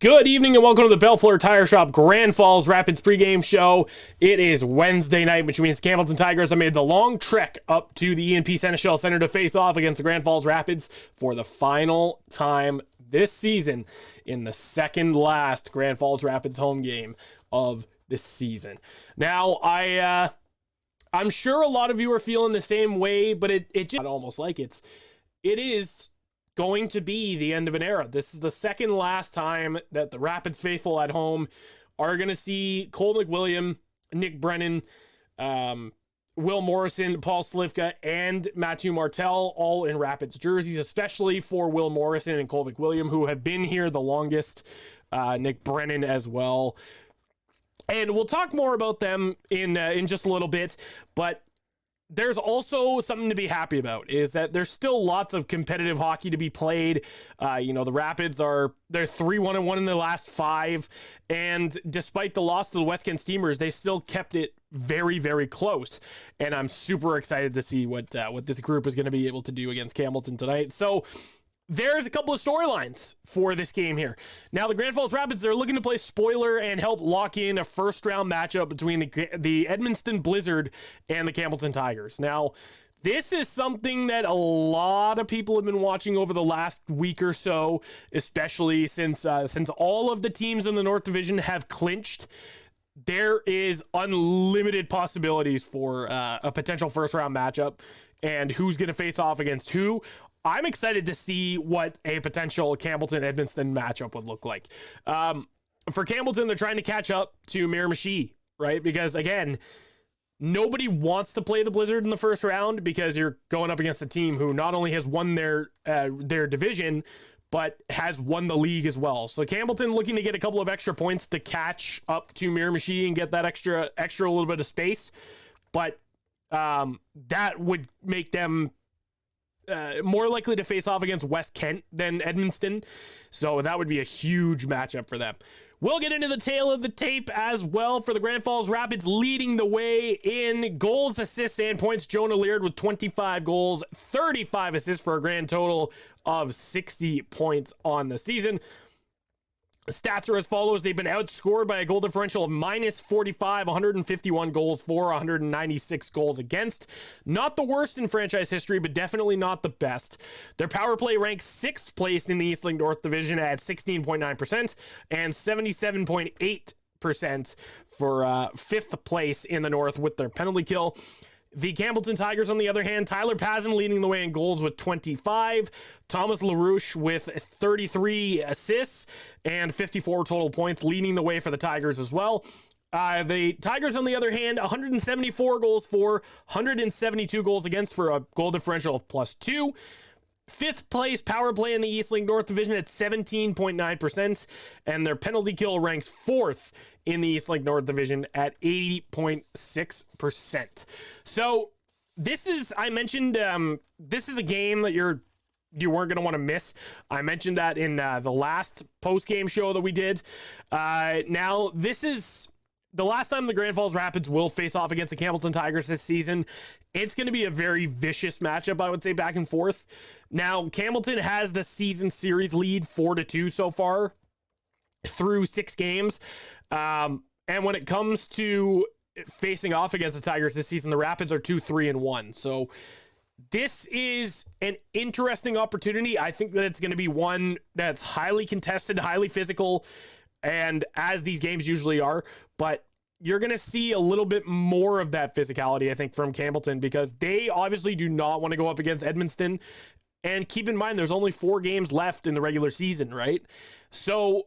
Good evening and welcome to the Bellefleur Tire Shop Grand Falls Rapids pregame show. It is Wednesday night, which means Campbellton Tigers have made the long trek up to the E&P Seneschal Center to face off against the Grand Falls Rapids for the final time this season in the second last Grand Falls Rapids home game of this season. Now, I'm sure a lot of you are feeling the same way, but it just almost like it is going to be the end of an era. This is the second last time that the Rapids faithful at home are going to see Cole McWilliam, Nick Brennan, Will Morrison, Paul Slivka, and Matthew Martell all in Rapids jerseys, especially for Will Morrison and Cole McWilliam, who have been here the longest, Nick Brennan as well. And we'll talk more about them in just a little bit, but there's also something to be happy about, is that there's still lots of competitive hockey to be played. The Rapids they're 3-1-1 in their last 5. And despite the loss to the West Kent Steamers, they still kept it very, very close. And I'm super excited to see what this group is going to be able to do against Campbellton tonight. So there's a couple of storylines for this game here. Now, the Grand Falls Rapids, they're looking to play spoiler and help lock in a first-round matchup between the Edmundston Blizzard and the Campbellton Tigers. Now, this is something that a lot of people have been watching over the last week or so, especially since all of the teams in the North Division have clinched. There is unlimited possibilities for a potential first-round matchup and who's going to face off against who. I'm excited to see what a potential Campbellton-Edmundston matchup would look like. For Campbellton, they're trying to catch up to Miramichi, right? Because, again, nobody wants to play the Blizzard in the first round because you're going up against a team who not only has won their division, but has won the league as well. So Campbellton looking to get a couple of extra points to catch up to Miramichi and get that extra little bit of space. But that would make them more likely to face off against West Kent than Edmundston. So that would be a huge matchup for them. We'll get into the tail of the tape as well for the Grand Falls Rapids, leading the way in goals, assists, and points. Jonah Leard with 25 goals, 35 assists for a grand total of 60 points on the season. Stats are as follows. They've been outscored by a goal differential of -45, 151 goals for, 196 goals against. Not the worst in franchise history, but definitely not the best. Their power play ranks 6th place in the Eastlink North Division at 16.9% and 77.8% for 5th place in the North with their penalty kill. The Campbellton Tigers, on the other hand, Tyler Pazin leading the way in goals with 25, Thomas LaRouche with 33 assists and 54 total points, leading the way for the Tigers as well. The Tigers, on the other hand, 174 goals for, 172 goals against for a goal differential of +2. 5th place power play in the Eastlink North Division at 17.9%, and their penalty kill ranks 4th in the Eastlink North Division at 80.6%. So this is, I mentioned, this is a game that you weren't going to want to miss. I mentioned that in the last post-game show that we did. Now, this is the last time the Grand Falls Rapids will face off against the Campbellton Tigers this season. It's going to be a very vicious matchup, I would say, back and forth. Now, Campbellton has the season series lead 4-2 so far through 6 games. And when it comes to facing off against the Tigers this season, the Rapids are 2-3-1. So this is an interesting opportunity. I think that it's going to be one that's highly contested, highly physical, and as these games usually are, but you're going to see a little bit more of that physicality, I think, from Campbellton, because they obviously do not want to go up against Edmundston. And keep in mind, there's only 4 games left in the regular season, right? So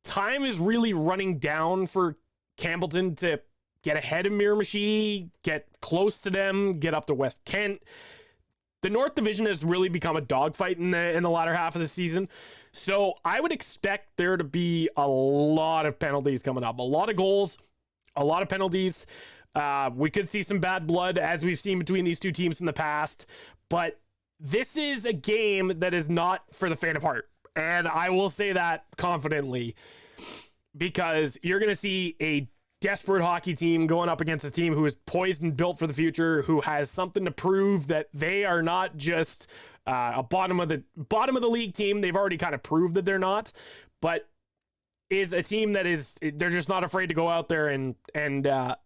time is really running down for Campbellton to get ahead of Miramichi, get close to them, get up to West Kent. The North Division has really become a dogfight in the latter half of the season. So I would expect there to be a lot of penalties coming up, a lot of goals, a lot of penalties. We could see some bad blood, as we've seen between these two teams in the past, but this is a game that is not for the faint of heart. And I will say that confidently because you're going to see a desperate hockey team going up against a team who is poised and built for the future, who has something to prove that they are not just a bottom of the league team. They've already kind of proved that they're not, but is a team that they're just not afraid to go out there and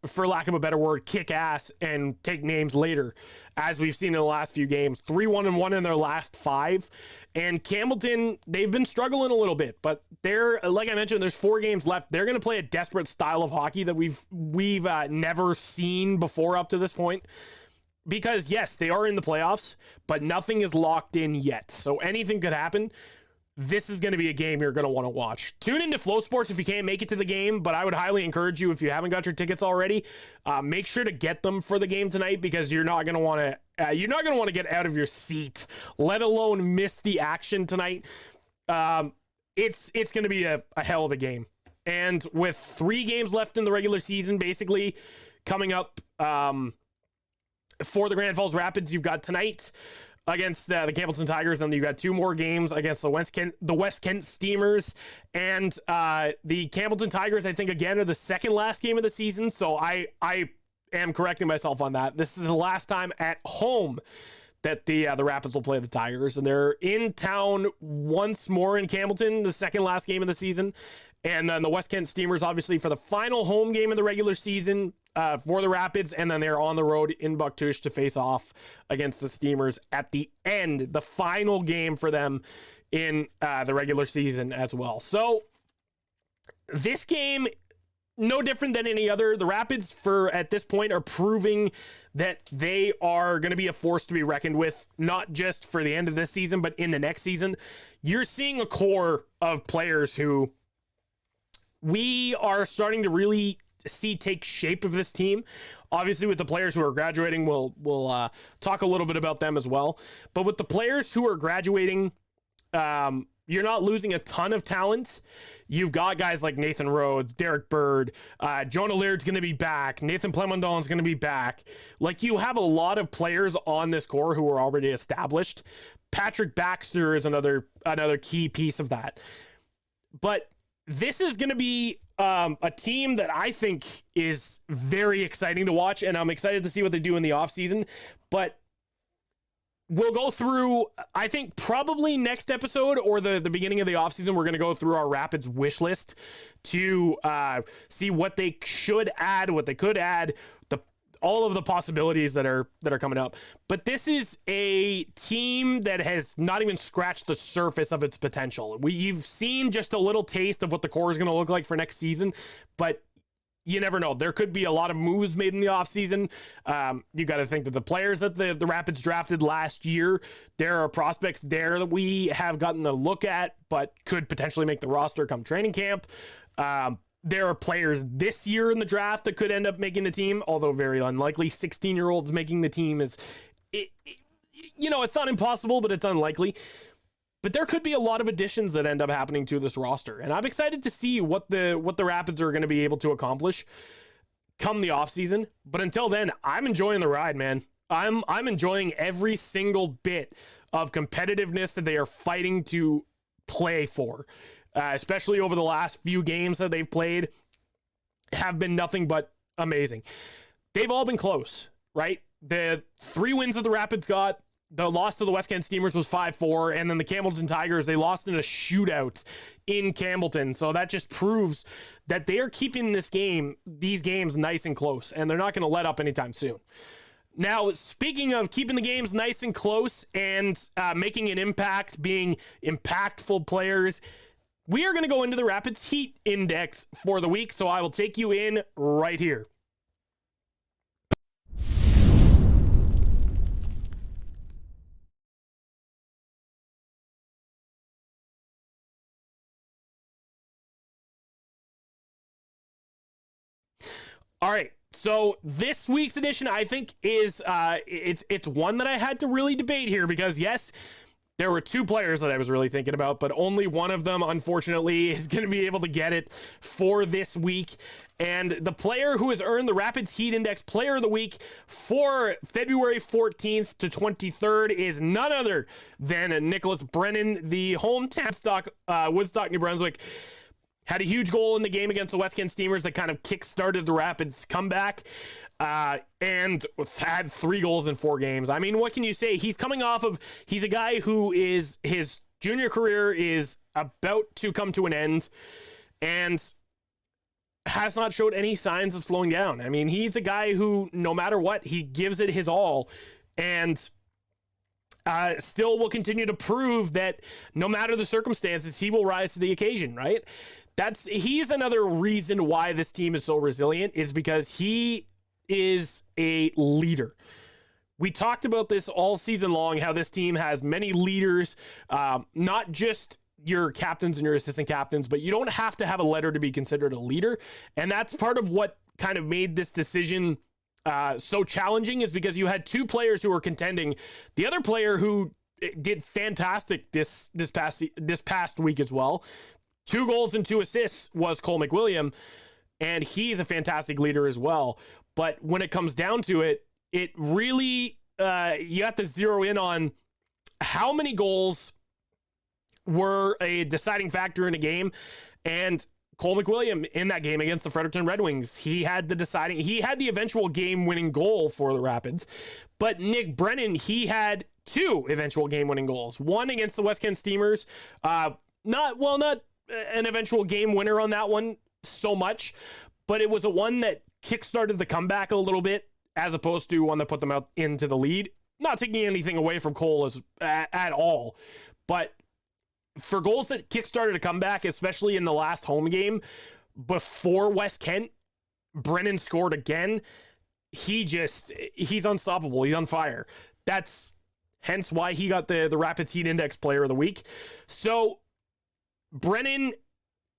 for lack of a better word, kick ass and take names later, as we've seen in the last few games. 3-1-1 in their last 5. And Campbellton, they've been struggling a little bit, but they're, like I mentioned, there's 4 games left. They're going to play a desperate style of hockey that we've never seen before up to this point. Because yes, they are in the playoffs, but nothing is locked in yet. So anything could happen. This is going to be a game you're going to want to watch. Tune into Flow Sports if you can't make it to the game, but I would highly encourage you, if you haven't got your tickets already, make sure to get them for the game tonight, because you're not going to want to get out of your seat, let alone miss the action tonight. It's going to be a hell of a game. And with 3 games left in the regular season, basically coming up for the Grand Falls Rapids, you've got tonight against the Campbellton Tigers, and then you've got 2 more games against the West Kent Steamers, and the Campbellton Tigers, I think, again, are the second last game of the season, so I am correcting myself on that. This is the last time at home that the Rapids will play the Tigers, and they're in town once more in Campbellton, the second last game of the season, and then the West Kent Steamers, obviously, for the final home game of the regular season for the Rapids, and then they're on the road in Bucktouche to face off against the Steamers at the end, the final game for them in the regular season as well. So this game, no different than any other. The Rapids, at this point, are proving that they are going to be a force to be reckoned with, not just for the end of this season, but in the next season. You're seeing a core of players who we are starting to really see take shape of this team. Obviously, with the players who are graduating, we'll talk a little bit about them as well. But with the players who are graduating, you're not losing a ton of talent. You've got guys like Nathan Rhodes, Derek Bird, Jonah Laird's going to be back. Nathan Plemondon's going to be back. Like, you have a lot of players on this core who are already established. Patrick Baxter is another key piece of that. But this is going to be a team that I think is very exciting to watch, and I'm excited to see what they do in the offseason. But we'll go through, I think, probably next episode or the beginning of the offseason, we're going to go through our Rapids wish list to see what they should add, what they could add, all of the possibilities that are coming up. But this is a team that has not even scratched the surface of its potential. You've seen just a little taste of what the core is going to look like for next season, but you never know. There could be a lot of moves made in the offseason. You got to think that the players that the Rapids drafted last year, there are prospects there that we have gotten a look at, but could potentially make the roster come training camp. There are players this year in the draft that could end up making the team, although very unlikely. 16-year-olds making the team it's not impossible, but it's unlikely. But there could be a lot of additions that end up happening to this roster, and I'm excited to see what the Rapids are going to be able to accomplish come the offseason. But until then, I'm enjoying the ride, man. I'm enjoying every single bit of competitiveness that they are fighting to play for. Especially over the last few games that they've played, have been nothing but amazing. They've all been close, right? The 3 wins that the Rapids got, the loss to the West Kent Steamers was 5-4, and then the Campbellton Tigers, they lost in a shootout in Campbellton. So that just proves that they are keeping these games nice and close, and they're not going to let up anytime soon. Now, speaking of keeping the games nice and close and making an impact, being impactful players, we are going to go into the Rapids Heat Index for the week, so I will take you in right here. All right, so this week's edition, I think, is it's one that I had to really debate here because, yes, there were two players that I was really thinking about, but only one of them, unfortunately, is going to be able to get it for this week. And the player who has earned the Rapids Heat Index Player of the Week for February 14th to 23rd is none other than Nicholas Brennan, the hometown Woodstock, New Brunswick. Had a huge goal in the game against the West Kent Steamers that kind of kick-started the Rapids' comeback, and had 3 goals in 4 games. I mean, what can you say? He's a guy who is, his junior career is about to come to an end, and has not showed any signs of slowing down. I mean, he's a guy who, no matter what, he gives it his all, and still will continue to prove that no matter the circumstances, he will rise to the occasion, right? He's another reason why this team is so resilient, is because he is a leader. We talked about this all season long, how this team has many leaders, not just your captains and your assistant captains, but you don't have to have a letter to be considered a leader. And that's part of what kind of made this decision so challenging, is because you had 2 players who were contending. The other player who did fantastic this past week as well, 2 goals and 2 assists, was Cole McWilliam, and he's a fantastic leader as well. But when it comes down to it, it really, you have to zero in on how many goals were a deciding factor in a game. And Cole McWilliam, in that game against the Fredericton Red Wings, he had the eventual game-winning goal for the Rapids. But Nick Brennan, he had 2 eventual game-winning goals. One against the West Kent Steamers, not an eventual game winner on that one so much, but it was a one that kickstarted the comeback a little bit, as opposed to one that put them out into the lead. Not taking anything away from Cole at all, but for goals that kickstarted a comeback, especially in the last home game before West Kent, Brennan scored again. He's unstoppable. He's on fire. That's hence why he got the Rapids Heat Index Player of the Week. So Brennan,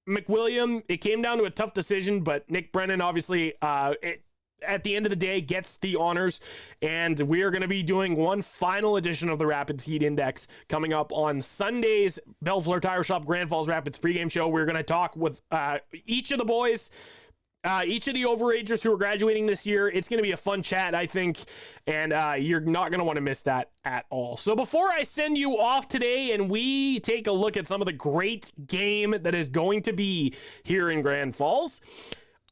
McWilliam, it came down to a tough decision, but Nick Brennan obviously at the end of the day gets the honors, and we are going to be doing one final edition of the Rapids Heat Index coming up on Sunday's Bellefleur Tire Shop Grand Falls Rapids pregame show. We're going to talk with each of the boys, each of the overagers who are graduating this year. It's going to be a fun chat, I think, and you're not going to want to miss that at all. So before I send you off today and we take a look at some of the great game that is going to be here in Grand Falls,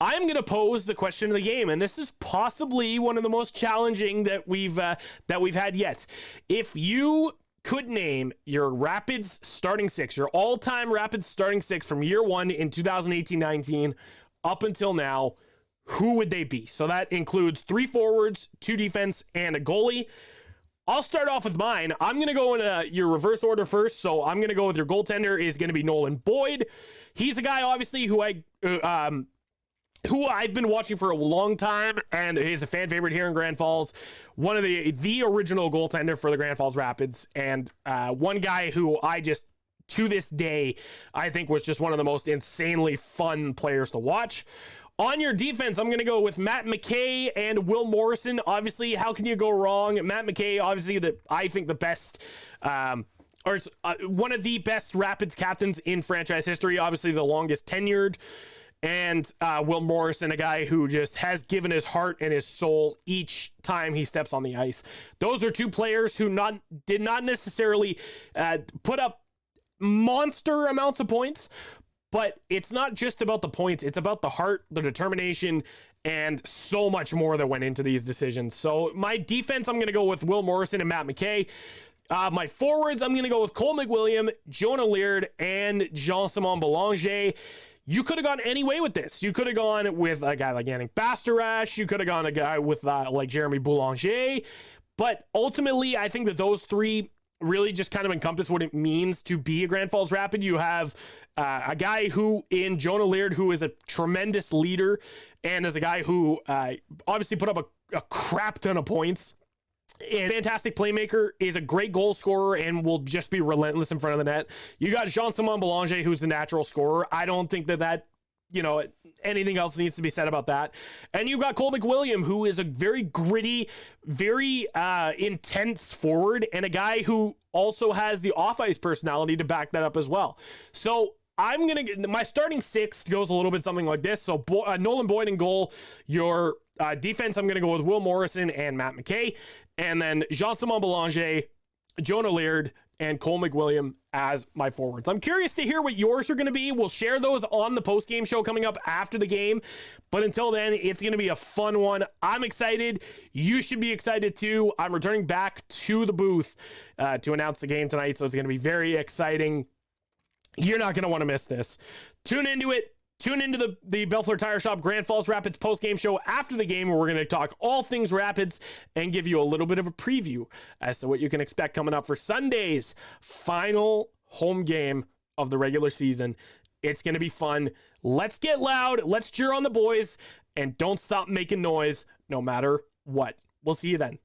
I'm going to pose the question of the game, and this is possibly one of the most challenging that we've had yet. If you could name your Rapids starting 6, your all-time Rapids starting 6 from year 1 in 2018-19 up until now, who would they be? So that includes 3 forwards, 2 defense, and a goalie. I'll start off with mine. I'm going to go in your reverse order first, so I'm going to go with your goaltender is going to be Nolan Boyd. He's a guy, obviously, who I've been watching for a long time, and is a fan favorite here in Grand Falls. One of the original goaltender for the Grand Falls Rapids, and one guy who I just, to this day, I think was just one of the most insanely fun players to watch. On your defense, I'm going to go with Matt McKay and Will Morrison. Obviously, how can you go wrong? Matt McKay, obviously, I think the best, one of the best Rapids captains in franchise history, obviously the longest tenured. And Will Morrison, a guy who just has given his heart and his soul each time he steps on the ice. Those are 2 players who did not necessarily put up monster amounts of points, but it's not just about the points. It's about the heart, the determination, and so much more that went into these decisions. So my defense, I'm going to go with Will Morrison and Matt McKay. My forwards, I'm going to go with Cole McWilliam, Jonah Leard, and Jean-Simon Belanger. You could have gone any way with this. You could have gone with a guy like Yannick Bastarache. You could have gone a guy with like Jeremy Boulanger. But ultimately, I think that those 3 really just kind of encompass what it means to be a Grand Falls Rapid. You have a guy who, in Jonah Leard, who is a tremendous leader and is a guy who obviously put up a crap ton of points. And fantastic playmaker, is a great goal scorer, and will just be relentless in front of the net. You got Jean-Simon Belanger, who's the natural scorer. I don't think that anything else needs to be said about that. And you've got Cole McWilliam, who is a very gritty, very intense forward, and a guy who also has the off-ice personality to back that up as well. So I'm going to get my starting six goes a little bit something like this. So Nolan Boyd in goal. Your defense, I'm going to go with Will Morrison and Matt McKay. And then Jean-Simon Belanger, Jonah Laird, and Cole McWilliam as my forwards. I'm curious to hear what yours are going to be. We'll share those on the post-game show coming up after the game. But until then, it's going to be a fun one. I'm excited. You should be excited too. I'm returning back to the booth to announce the game tonight, so it's going to be very exciting. You're not going to want to miss this. Tune into it. Tune into the Bellefleur Tire Shop Grand Falls Rapids post-game show after the game, where we're going to talk all things Rapids and give you a little bit of a preview as to what you can expect coming up for Sunday's final home game of the regular season. It's going to be fun. Let's get loud. Let's cheer on the boys, and don't stop making noise no matter what. We'll see you then.